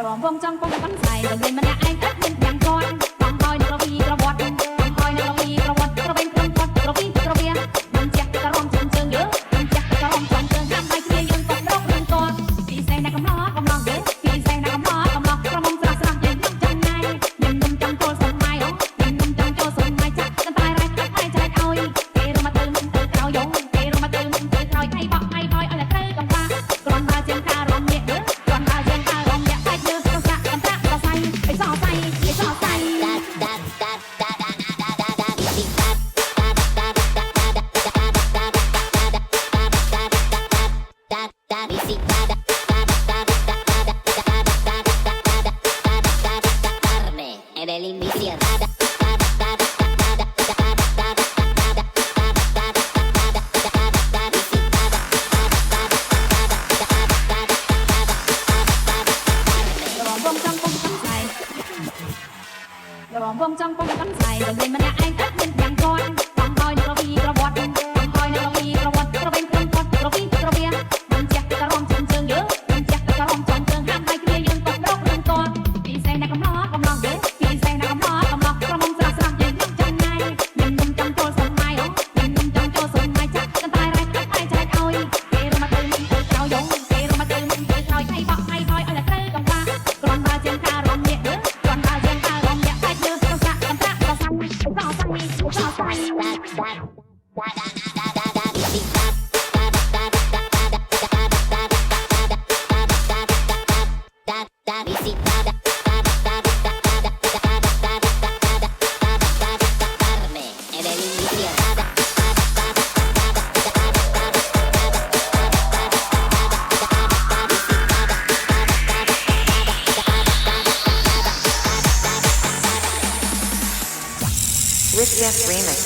រំវងចង់ពងកំសៃលើមានម្នាក់ឯងទឹកមានយ៉ាងគាត់បងហើយនៅរវីក្រវត្តបងហើយនៅរវីក្រវត្តក្រវិញក្រុមគាត់រវីក្រវាមិនចាក់ក្រំជើងជើងយើមិនចាក់ក្រំជើងជើងហាំបាយគ្នាយើងក៏រកនឹងគាត់ពីសេះណាកំឡោកំឡោយើពីសេះណាកំឡោកំឡោក្រមុំស្រស់ស្រស់យើងចាំណៃខ្ញុំនឹងចាំចូលសម័យអូខ្ញុំនឹងចាំចូលសម័យចាក់តែរ៉ៃតែចែកឲ្យគេរមកទៅមិនទៅក្រោយយងគេរមកទៅមិនទៅក្រោយឲ្យបោះឲ្យឲ្យតែត្រូវកំបាក្រំដល់ជាងការរំលាក់យើក្រំដល់ជាងការរំលាក់តែយើប្រសាក់កំតាក់ប្រសៃឲ្យសោសៃឲ្យសោសៃរំវងចង់ពងកំសៃលើមានម្នាក់ឯងទឹកមានយ៉ាងគាត់បងហើយនៅរវីក្រវត្តបងហើយនៅរវីក្រវត្តក្រវិញក្រុមគាត់រវីក្រវាមិនចាក់ក្រំជើងជើងយើមិនចាក់ក្រំជើងជើងហាំបាយគ្នាយើងក៏រកនឹងគាត់ពីសេះណាកំឡោកំឡោយើពីសេះណាកំឡោកំឡោក្រមុំស្រស់ស្រស់យើងចាំណៃខ្ញុំនឹងចាំចូលសម័យអូខ្ញុំនឹងចាំចូលសម័យចាក់តែរ៉ៃតែចែកឲ្យគេរមកទៅមិនទៅក្រោយយងគេរមកទៅមិនទៅក្រោយឲ្យបោះឲ្យតែត្រូវកំបាក្រំដល់ជាងការរំលាក់យើក្រំដល់ជាងការរំលាក់តែយើប្រសាក់កំតាក់ប្រសៃឲ្យសោសៃឲ្យសោសWith Yes Remix.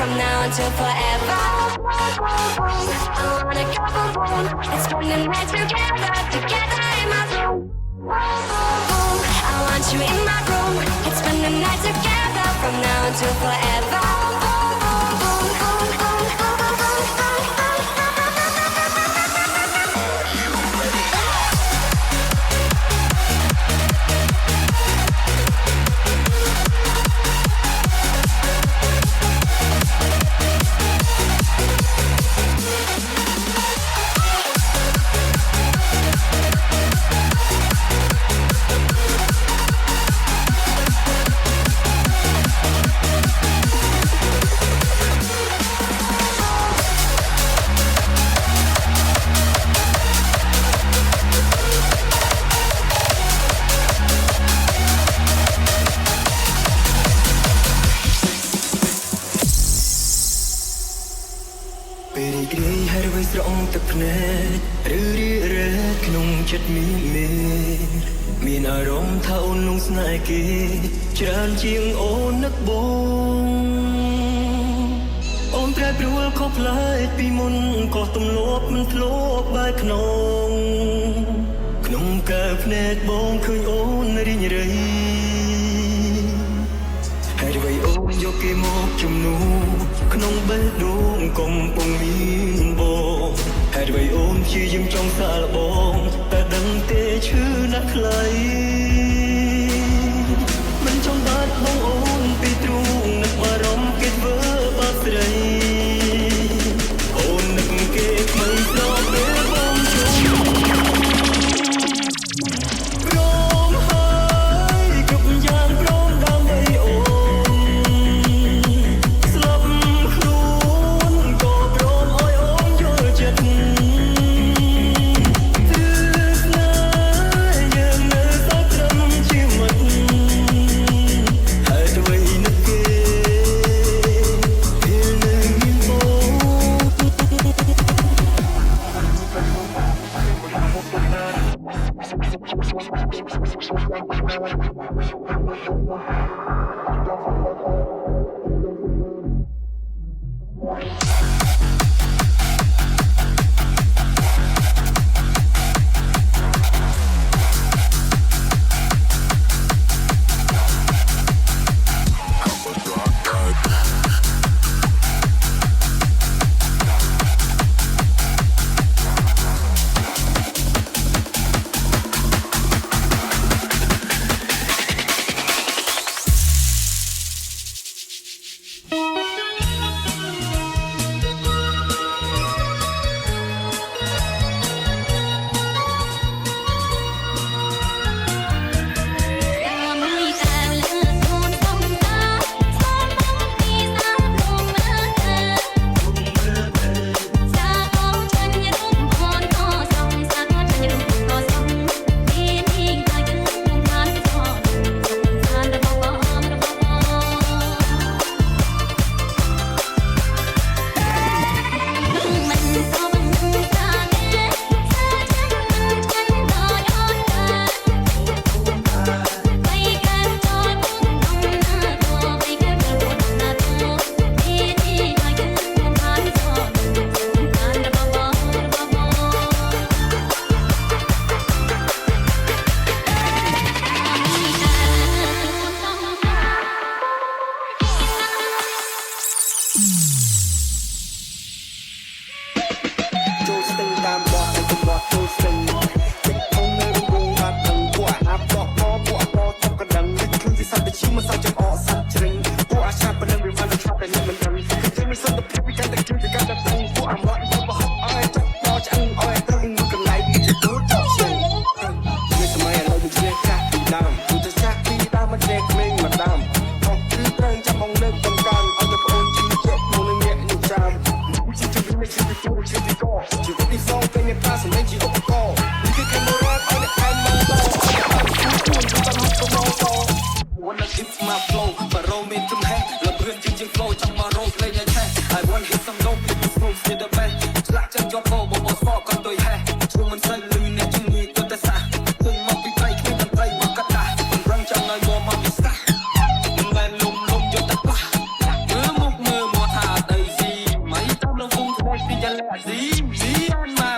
From now until forever, I wanna go boom. Let's spend the night together, together in my room. I want you in my room. Let's spend the night together. From now until forever. ក្ដីហើយអ្វីស្រង់ទឹកភ្នែកឬរីរែកក្នុងចិត្តមានអារម្មណ៍ថាអូនលងស្នេហ៍គេច្រើនជាងអូននឹកបងអូនប្រែប្រួលខុសប្លែកពីមុនក៏ទំលាប់មិនធ្លាប់បែកក្នុងកើភ្នែកបងឃើញអូនរីងរៃហើយអ្វីអូនយកគេមកជំនួក្នុងបេះដូងកំពុងមានបងហើយអ្វីអូនព្យាយាមចង់សាកល្បងតែដឹងទេឈឺណាស់ខ្លីមិនចង់បាត់បង់អូនពីទ្រូងនឹកអារម្មណ៍គេធ្វើបាត់ស្រីអូននឹកគេថ្មីស្របពេលបងជួបព្រមហើយគ្រប់យ៉ាងព្រមដើម្បីអូនស្លាប់ខ្លួនក៏ព្រមឲ្យអូនយល់ចិត្ត Hãy subscribe cho kênh Ghiền Mì Gõ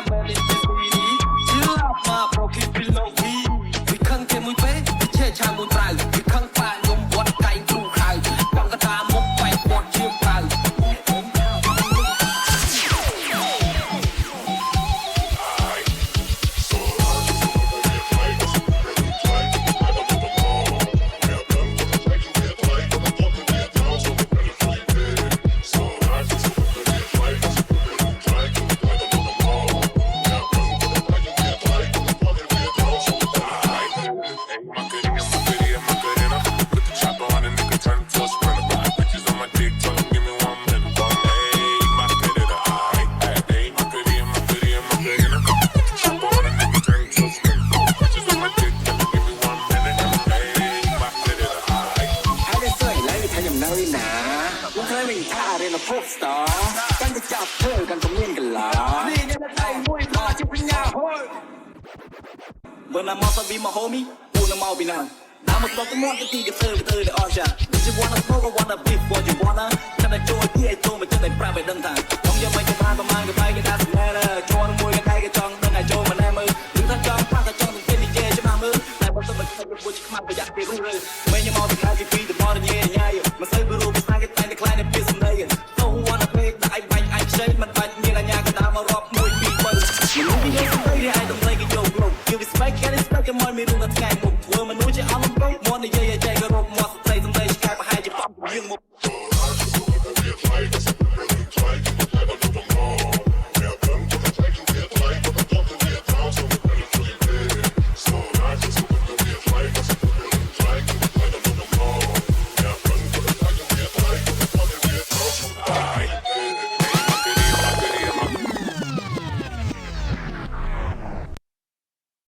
để không bỏ lỡ เคยมีท่าเรียนพบสตาร์ตั้งแต่จับเธอกันตรงนี้กันละนี่เนี่ยไอ้มวยพาจิบวิญญาณโฮ้ยเบอร์นามอสบีมาโฮมี่ปูนามอบีนังน้ำมันตกตะมอนตะกี้กับเธอกับเธอได้ออนจ้ะ Did you wanna smoke or wanna beef what you wanna ฉันได้โจ้ที่ไอ้โจ้มาจะได้ปราบไปดังทางต้องยังไม่จะมาประมาณกับไปกันได้สักแน่เลยโจ้นมวยกันได้กันจังตั้งไอ้โจ้มาแน่มือหรือถ้าจังพลาดถ้าจังต้องเป็นดีเจจะมามือแต่บนต้นมันจะเป็นบุญจะมาประหยัดไปรู้เลยไม่ยังมองถึงหน้าจีพีแต่มองเงี้ยง่ายมันใส่บุรุษไปสร้างกันแต่ในคลายในเพียงสำเนียง So wanna play แต่ไอ้ใบไอ้เชยมันไปเงี้ยละยากันตามมารอบมวยปีเปิ้ลมันรู้ที่ยังสำเนียงไอ้ต้องเลยกันโยกโลก Give it spike and it's spike กันมันไม่รู้กันไงมุกเวอร์มันรู้จะเอาลงไปมอนในเย่ใจก็รบมอสใจสำเนียงกลายไปให้จะปั๊มยังมุก